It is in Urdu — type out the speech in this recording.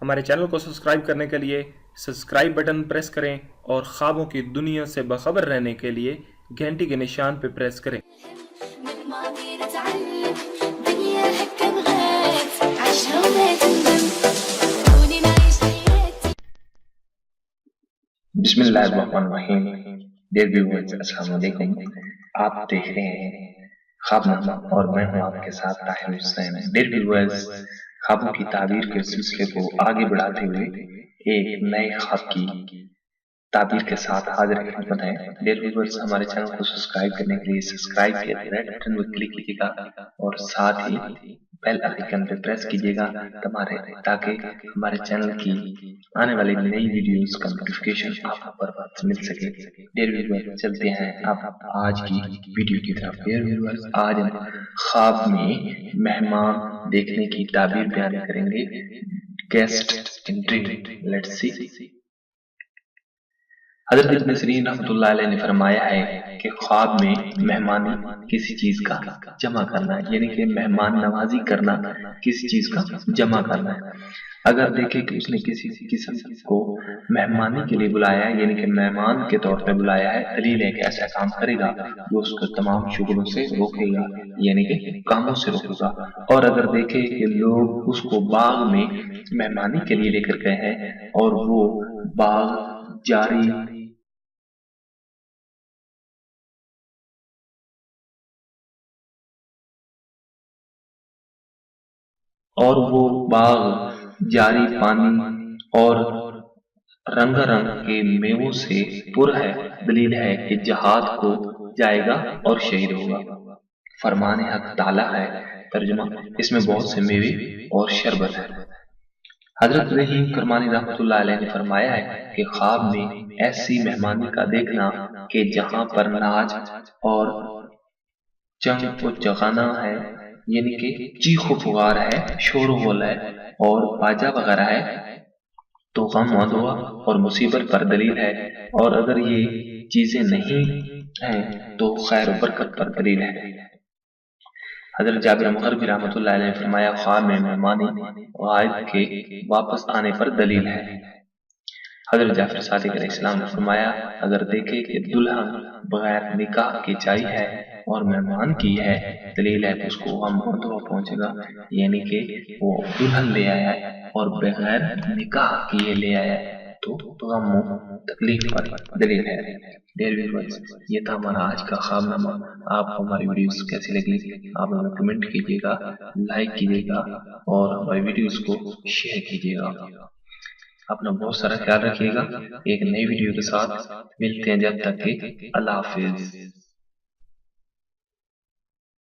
ہمارے چینل کو سبسکرائب کرنے کے لیے سبسکرائب بٹن پریس کریں اور خوابوں کی دنیا سے باخبر رہنے کے لیے گھنٹی کے نشان پہ پریس کریں۔ بسم اللہ الرحمن الرحیم۔ ڈیئر ویورز، السلام علیکم۔ آپ دیکھ رہے ہیں خواب نامہ اور میں ہوں آپ کے ساتھ طاہر حسین۔ ڈیئر ویورز، خوابوں کی تعبیر کے سلسلے کو آگے بڑھاتے ہوئے ایک نئے خواب کی تعبیر کے ساتھ حاضر خدمت ہے۔ ڈیئر ویورز، ہمارے چینل کو سبسکرائب کرنے کے لیے سبسکرائب کے ریڈ بٹن پر کلک کیجیے گا اور ساتھ ہی بیل آئیکن پہ پریس کیجیے گا تاکہ ہمارے چینل کی آنے والی نئی ویڈیوز کا نوٹیفیکیشن آپ کو بر وقت مل سکے۔ ڈیئر ویورز، چلتے ہیں اب آج کی ویڈیو کی طرف۔ ڈیئر ویورز، آج ہم خواب میں مہمان دیکھنے کی تعبیر بیان کریں گے۔ Guest in dream, let's see. حضرت ابن سیرین رحمۃ اللہ علیہ نے فرمایا ہے کہ خواب میں مہمانی کسی چیز کا جمع کرنا ہے، یعنی کہ مہمان نوازی کرنا کسی چیز کا جمع کرنا ہے۔ اگر دیکھیں کہ اس نے کسی قسم کو مہمانی کے لیے بلایا ہے، یعنی کہ مہمان کے طور پہ بلایا ہے، دلیل ہے کہ ایسا کام کرے گا جو اس کو تمام شغلوں سے روکے گا، یعنی کہ کاموں سے روکے گا۔ اور اگر دیکھیں کہ لوگ اس کو باغ میں مہمانی کے لیے لے کر گئے ہیں اور وہ باغ جاری پانی اور رنگ کے میووں سے پر ہے، دلیل ہے کہ جہاد کو جائے گا اور شہید ہوگا۔ فرمان حق تعالی ہے۔ ترجمہ: اس میں بہت سے میوے اور شربت ہے۔ حضرت رحیم کرمانی رحمۃ اللہ علیہ نے فرمایا ہے کہ خواب میں ایسی مہمانی کا دیکھنا کہ جہاں پر ناچ اور چنگ و چغانہ ہے، یعنی کہ چیخ و پکار ہے، شور و غل ہے اور باجا وغیرہ ہے، تو غم و دعا اور مصیبت پر دلیل ہے، اور اگر یہ چیزیں نہیں ہیں تو خیر و برکت پر دلیل ہے۔ حضرت جابر مغربی رحمۃ اللہ علیہ نے فرمایا خواب میں مہمانی غائب کے واپس آنے پر دلیل ہے۔ حضرت جعفر صادق علیہ السلام نے فرمایا اگر دیکھے کہ دلہن بغیر نکاح کی چائی ہے اور مہمان کی ہے، دلیل ہے کہ اس کو غم و دعا پہنچے گا، یعنی کہ وہ دلہن لے آیا ہے اور بغیر نکاح کیے لے آیا ہے تو غم و تکلیف پر دلیل ہے۔ ڈیئر ویورز، یہ تھا ہمارا آج کا خواب نامہ۔ آپ کو ہماری ویڈیوز کیسی لگی آپ ہمیں کمنٹ کیجیے گا، لائک کیجیے گا اور ہماری ویڈیوز کو شیئر کیجیے گا۔ اپنا بہت سارا خیال رکھیے گا۔ ایک نئی ویڈیو کے ساتھ ملتے ہیں، جب تک کہ اللہ حافظ۔